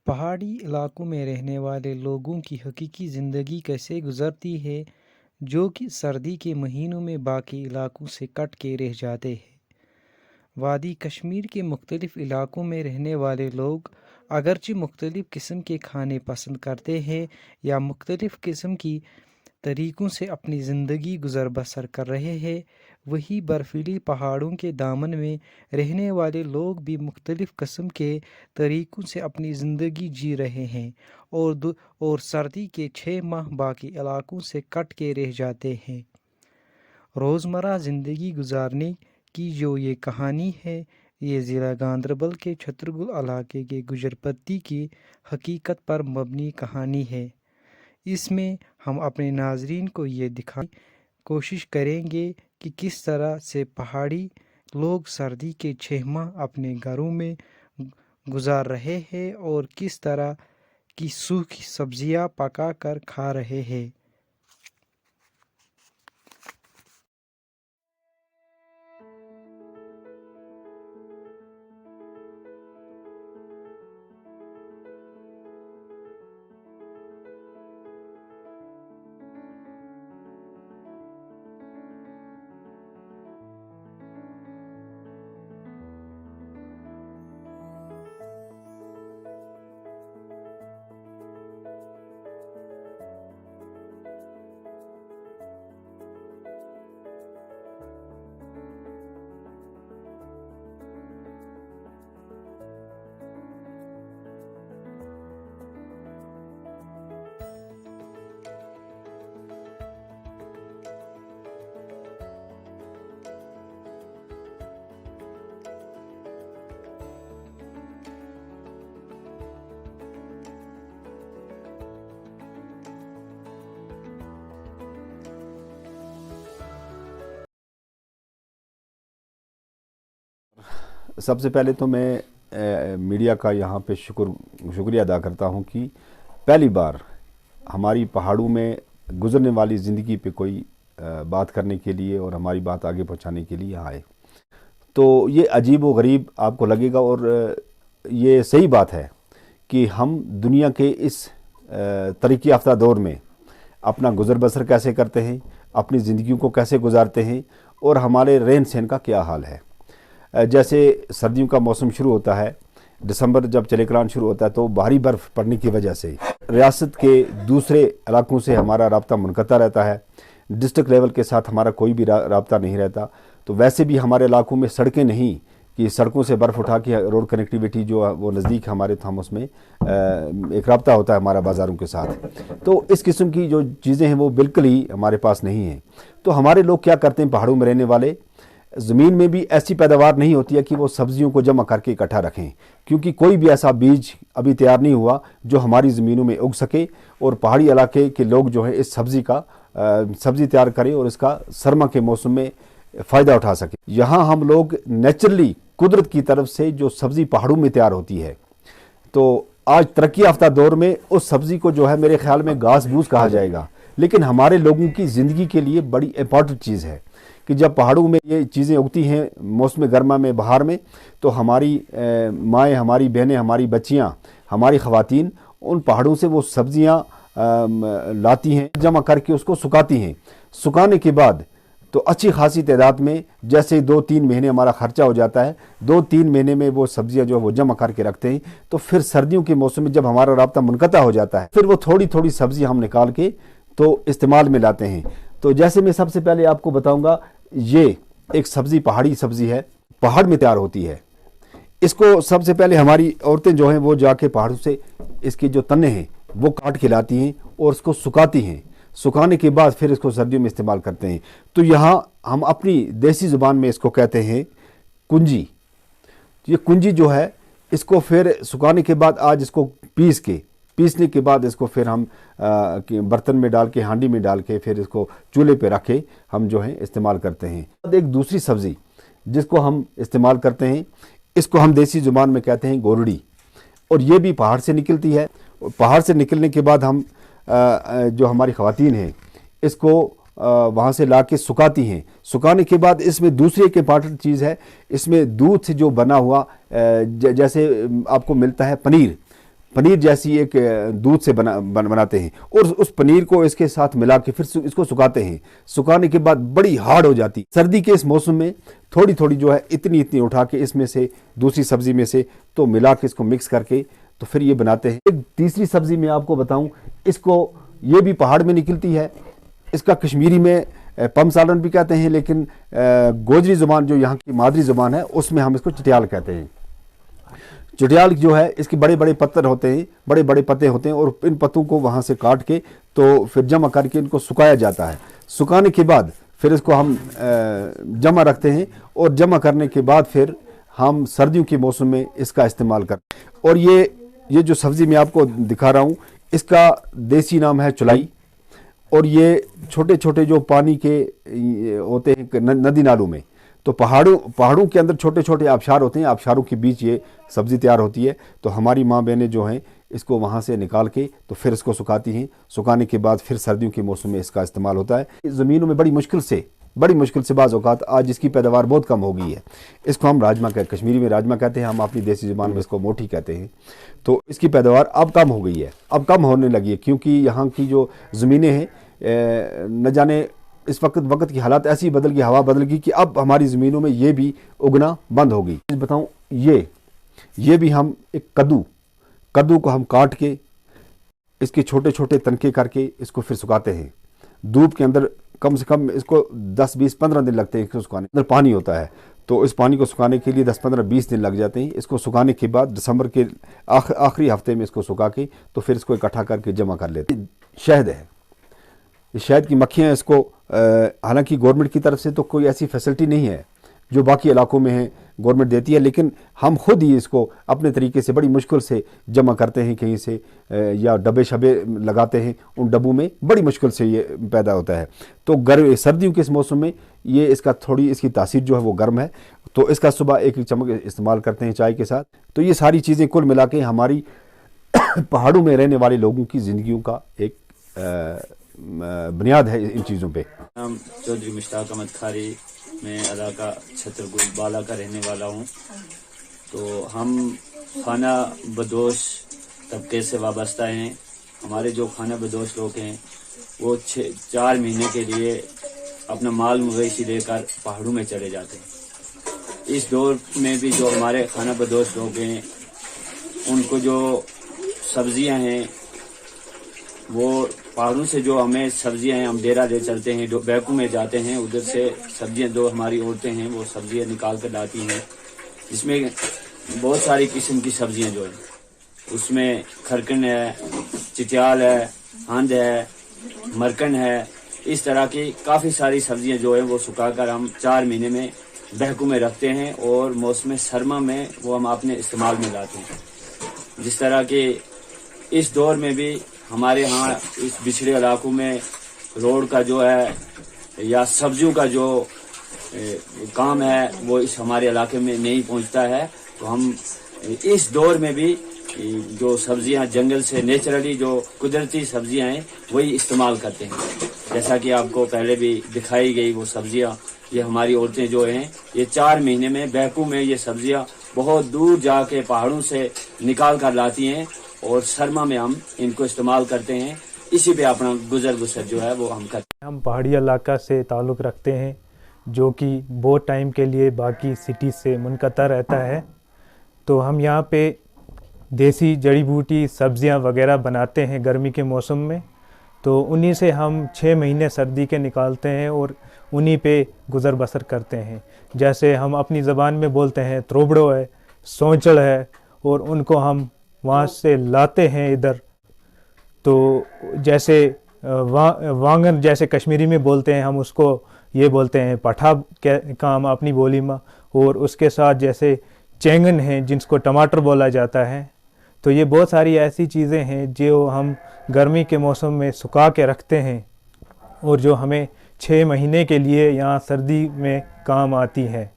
पहाड़ी इलाकों में रहने वाले लोगों की हकीकी ज़िंदगी कैसे गुज़रती है, जो कि सर्दी के महीनों में बाकी इलाकों से कट के रह जाते हैं। वादी कश्मीर के मुख्तलिफ़ इलाकों में रहने वाले लोग अगरचे मुख्तलिफ़ किस्म के खाने पसंद करते हैं या मुख्तलिफ़ किस्म की तरीक़ों से अपनी ज़िंदगी गुज़र बसर कर रहे हैं, वहीं बर्फ़ीली पहाड़ों के दामन में रहने वाले लोग भी मुख्तलिफ़ किस्म के तरीक़ों से अपनी ज़िंदगी जी रहे हैं और सर्दी के 6 माह बाकी इलाकों से कट के रह जाते हैं। रोज़मर्रा ज़िंदगी गुजारने की जो ये कहानी है, ये ज़िला गांदरबल के छतरगुल इलाके के गुजरपत्ती की हकीकत पर मबनी कहानी है। इसमें हम अपने नाज़रीन को ये दिखाने की कोशिश करेंगे कि किस तरह से पहाड़ी लोग सर्दी के 6 माह अपने घरों में गुजार रहे हैं और किस तरह की सूखी सब्जियां पका कर खा रहे हैं। सबसे पहले तो मैं मीडिया का यहाँ पे शुक्रिया अदा करता हूँ कि पहली बार हमारी पहाड़ों में गुजरने वाली ज़िंदगी पे कोई बात करने के लिए और हमारी बात आगे पहुँचाने के लिए यहाँ आए। तो ये अजीब व गरीब आपको लगेगा और ये सही बात है कि हम दुनिया के इस तरक्की याफ्ता दौर में अपना गुजर बसर कैसे करते हैं, अपनी ज़िंदगी को कैसे गुजारते हैं और हमारे रहन सहन का क्या हाल है। जैसे सर्दियों का मौसम शुरू होता है, दिसंबर जब चलेकरान शुरू होता है तो भारी बर्फ़ पड़ने की वजह से रियासत के दूसरे इलाकों से हमारा राब्ता मुनक़ता रहता है। डिस्ट्रिक्ट लेवल के साथ हमारा कोई भी राब्ता नहीं रहता। तो वैसे भी हमारे इलाकों में सड़कें नहीं कि सड़कों से बर्फ़ उठा के रोड कनेक्टिविटी जो वो नज़दीक हमारे हम उसमें एक राब्ता होता है हमारा बाज़ारों के साथ। तो इस किस्म की जो चीज़ें हैं वो बिल्कुल ही हमारे पास नहीं हैं। तो हमारे लोग क्या करते हैं, पहाड़ों में रहने वाले, ज़मीन में भी ऐसी पैदावार नहीं होती है कि वो सब्जियों को जमा करके इकट्ठा रखें, क्योंकि कोई भी ऐसा बीज अभी तैयार नहीं हुआ जो हमारी ज़मीनों में उग सके और पहाड़ी इलाके के लोग जो है इस सब्ज़ी तैयार करें और इसका सरमा के मौसम में फ़ायदा उठा सके। यहाँ हम लोग नेचुरली कुदरत की तरफ से जो सब्ज़ी पहाड़ों में तैयार होती है, तो आज तरक्की याफ्ता दौर में उस सब्ज़ी को जो है मेरे ख्याल में घास भूस कहा जाएगा, लेकिन हमारे लोगों की ज़िंदगी के लिए बड़ी इंपॉर्टेंट चीज़ है कि जब पहाड़ों में ये चीज़ें उगती हैं मौसम गर्मा में, बहार में, तो हमारी माएँ, हमारी बहनें, हमारी बच्चियाँ, हमारी ख़वातीन उन पहाड़ों से वो सब्ज़ियाँ लाती हैं, जमा करके उसको सुखाती हैं। सुखाने के बाद तो अच्छी खासी तादाद में, जैसे 2-3 महीने हमारा ख़र्चा हो जाता है, 2-3 महीने में वो सब्ज़ियाँ जो है वो जमा करके रखते हैं। तो फिर सर्दियों के मौसम में जब हमारा राब्ता मुनक़ता हो जाता है, फिर वो थोड़ी थोड़ी सब्ज़ी हम निकाल के तो इस्तेमाल में लाते हैं। तो जैसे मैं सबसे पहले आपको बताऊँगा, ये एक सब्ज़ी पहाड़ी सब्ज़ी है, पहाड़ में तैयार होती है। इसको सबसे पहले हमारी औरतें जो हैं वो जाके पहाड़ों से इसके जो तने हैं वो काट के लाती हैं और उसको सुखाती हैं। सुखाने के बाद फिर इसको सर्दियों में इस्तेमाल करते हैं। तो यहाँ हम अपनी देसी ज़ुबान में इसको कहते हैं कुंजी। ये कुंजी जो है, इसको फिर सुखाने के बाद आज इसको पीसने के बाद इसको फिर हम बर्तन में डाल के, हांडी में डाल के, फिर इसको चूल्हे पे रख के हम जो है इस्तेमाल करते हैं। एक दूसरी सब्ज़ी जिसको हम इस्तेमाल करते हैं, इसको हम देसी ज़ुबान में कहते हैं गोरड़ी, और ये भी पहाड़ से निकलती है। पहाड़ से निकलने के बाद हम जो हमारी ख़वातीन हैं इसको वहाँ से ला के सुखाती हैं। सुखाने के बाद इसमें दूसरी एक इम्पॉर्टेंट चीज़ है, इसमें दूध से जो बना हुआ जैसे आपको मिलता है पनीर जैसी एक दूध से बनाते हैं और उस पनीर को इसके साथ मिला के फिर इसको सुखाते हैं। सुखाने के बाद बड़ी हार्ड हो जाती। सर्दी के इस मौसम में थोड़ी थोड़ी जो है इतनी इतनी उठा के इसमें से दूसरी सब्जी में से तो मिला के इसको मिक्स करके तो फिर ये बनाते हैं। एक तीसरी सब्जी मैं आपको बताऊं, इसको ये भी पहाड़ में निकलती है, इसका कश्मीरी में पम सालन भी कहते हैं, लेकिन गोजरी ज़ुबान जो यहाँ की मादरी ज़ुबान है उसमें हम इसको चटियाल कहते हैं। चटियाल जो है इसके बड़े बड़े पत्थर होते हैं, बड़े बड़े पत्ते होते हैं और इन पत्तों को वहाँ से काट के तो फिर जमा करके इनको सुखाया जाता है। सुखाने के बाद फिर इसको हम जमा रखते हैं और जमा करने के बाद फिर हम सर्दियों के मौसम में इसका इस्तेमाल करते हैं। और ये जो सब्ज़ी मैं आपको दिखा रहा हूँ इसका देसी नाम है चुलाई। और ये छोटे छोटे जो पानी के होते हैं नदी नालों में, तो पहाड़ों के अंदर छोटे छोटे आबशार होते हैं, आबशारों के बीच ये सब्ज़ी तैयार होती है। तो हमारी माँ बहनें जो हैं इसको वहाँ से निकाल के तो फिर इसको सुखाती हैं। सुखाने के बाद फिर सर्दियों के मौसम में इसका इस्तेमाल होता है। ज़मीनों में बड़ी मुश्किल से बाज़ औक़ात आज इसकी पैदावार बहुत कम हो गई है। इसको हम राजमा कश्मीरी में राजमा कहते हैं, हम अपनी देसी ज़ुबान में इसको मोठी कहते हैं। तो इसकी पैदावार अब कम हो गई है, अब कम होने लगी है, क्योंकि यहाँ की जो ज़मीनें हैं न जाने इस वक्त की हालात ऐसी बदल गई, हवा बदल गई कि अब हमारी ज़मीनों में ये भी उगना बंद हो गई। बताऊँ, ये भी हम एक कद्दू को हम काट के इसके छोटे छोटे तनके करके इसको फिर सुखाते हैं धूप के अंदर। कम से कम इसको 10, 20, 15 दिन लगते हैं इसको सुखाने। अंदर पानी होता है तो इस पानी को सुखाने के लिए 10, 15, 20 दिन लग जाते हैं। इसको सुखाने के बाद दिसंबर के आखिरी हफ्ते में इसको सुखा के तो फिर इसको इकट्ठा करके जमा कर लेते हैं। शहद है, शहद की मक्खियाँ इसको, हालांकि गवर्नमेंट की तरफ से तो कोई ऐसी फैसिलिटी नहीं है जो बाकी इलाकों में है, गवर्नमेंट देती है, लेकिन हम खुद ही इसको अपने तरीके से बड़ी मुश्किल से जमा करते हैं कहीं से, या डब्बे शब्बे लगाते हैं, उन डब्बों में बड़ी मुश्किल से ये पैदा होता है। तो सर्दियों के इस मौसम में ये इसकी तासीर जो है वो गर्म है, तो इसका सुबह एक चम्मच इस्तेमाल करते हैं चाय के साथ। तो ये सारी चीज़ें कुल मिला के हमारी पहाड़ों में रहने वाले लोगों की ज़िंदगियों का एक बुनियाद है इन चीज़ों पे। नाम चौधरी मुश्ताक अहमद खारी, मैं इलाका छतरपुर बाला का रहने वाला हूँ। तो हम खाना बदोश तबके से वाबस्ता हैं। हमारे जो खाना बदोश लोग हैं वो 4 महीने के लिए अपना माल मवेशी लेकर पहाड़ों में चले जाते हैं। इस दौर में भी जो हमारे खाना बदोश लोग हैं उनको जो सब्जियां हैं वो पहाड़ों से जो हमें सब्जियां हैं हम डेरा ले चलते हैं, बैकू में जाते हैं, उधर से सब्जियां जो हमारी औरतें हैं वो सब्जियां निकाल कर लाती हैं, जिसमें बहुत सारी किस्म की सब्जियां जो है उसमें खरकन है, चिटियाल है, हंद है, मरकन है, इस तरह की काफ़ी सारी सब्जियां जो है वो सुखाकर हम 4 महीने में बहकू में रखते हैं और मौसम सरमा में वो हम अपने इस्तेमाल में लाते हैं। जिस तरह के इस दौर में भी हमारे यहाँ इस बिछड़े इलाकों में रोड का जो है या सब्जियों का जो काम है वो इस हमारे इलाके में नहीं पहुँचता है। तो हम इस दौर में भी जो सब्जियां जंगल से नेचुरली जो कुदरती सब्जियां हैं वही इस्तेमाल करते हैं। जैसा कि आपको पहले भी दिखाई गई वो सब्जियां, ये हमारी औरतें जो हैं ये 4 महीने में बहकू में ये सब्जियां बहुत दूर जाके पहाड़ों से निकाल कर लाती हैं और सरमा में हम इनको इस्तेमाल करते हैं। इसी पे अपना गुजर बसर जो है वो हम करते हैं। हम पहाड़ी इलाका से ताल्लुक़ रखते हैं जो कि बहुत टाइम के लिए बाकी सिटी से मुनक़ता रहता है। तो हम यहाँ पे देसी जड़ी बूटी सब्जियाँ वगैरह बनाते हैं गर्मी के मौसम में। तो उन्हीं से हम 6 महीने सर्दी के निकालते हैं और उन्हीं पे गुज़र बसर करते हैं। जैसे हम अपनी ज़बान में बोलते हैं त्रोबड़ो है, सौंचड़ है, और उनको हम वहाँ से लाते हैं इधर। तो जैसे वांगन जैसे कश्मीरी में बोलते हैं, हम उसको ये बोलते हैं पठा का हम अपनी बोली में। और उसके साथ जैसे चेंगन हैं जिसको टमाटर बोला जाता है। तो ये बहुत सारी ऐसी चीज़ें हैं जो हम गर्मी के मौसम में सुखा के रखते हैं और जो हमें 6 महीने के लिए यहाँ सर्दी में काम आती हैं।